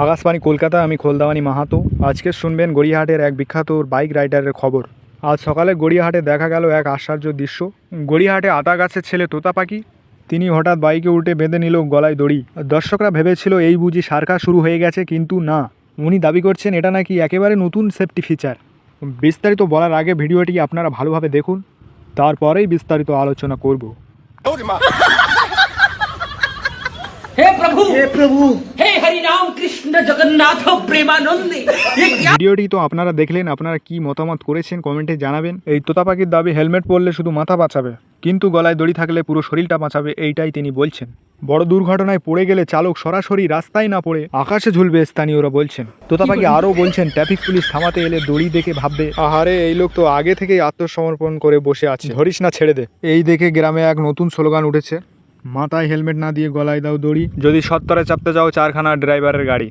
আকাশবাণী কলকাতা, আমি খোলদাওয়ানি মাহাতো। আজকে শুনবেন গড়িয়াহাটের এক বিখ্যাত বাইক রাইডারের খবর। আজ সকালে গড়িয়াহাটে দেখা গেল এক আশ্চর্য দৃশ্য। গড়িয়াহাটে আতা গাছের ছেলে তোতা পাখি, তিনি হঠাৎ বাইকে উঠে বেঁধে নিল গলায় দড়ি। দর্শকরা ভেবেছিল এই বুঝি সার্কাস শুরু হয়ে গেছে, কিন্তু না, উনি দাবি করছেন এটা নাকি একেবারে নতুন সেফটি ফিচার। বিস্তারিত বলার আগে ভিডিওটি আপনারা ভালোভাবে দেখুন, তারপরেই বিস্তারিত আলোচনা করব। हे प्रभु हे हरि राम कृष्ण जगन्नाथ प्रेमानंदे। ভিডিওটি তো আপনারা দেখলেন, আপনারা কি মতামত করেছেন কমেন্টে জানাবেন। এই তোতা পাখির দাবি হেলমেট পরলে শুধু মাথা বাঁচাবে, কিন্তু গলায় দড়ি থাকলে পুরো শরীরটা বাঁচাবে, এইটাই তিনি বলছেন। বড় দুর্ঘটনায় পড়ে গেলে চালক সরাসরি রাস্তায় না পড়ে আকাশে ঝুলবে, স্থানীয়রা বলছেন। তোতা পাখি আরও বলছেন, ট্রাফিক পুলিশ থামাতে এলে দড়ি দেখে ভাববে, আহারে এই লোক তো আগে থেকেই আত্মসমর্পণ করে বসে আছে, ধরিস না, ছেড়ে দে। এই দেখে গ্রামে এক নতুন স্লোগান উঠেছে, মাথায় হেলমেট না দিয়ে গলায় দাও দড়ি, যদি সত্তরে চাপতে যাও চারখানা ড্রাইভারের গাড়ি।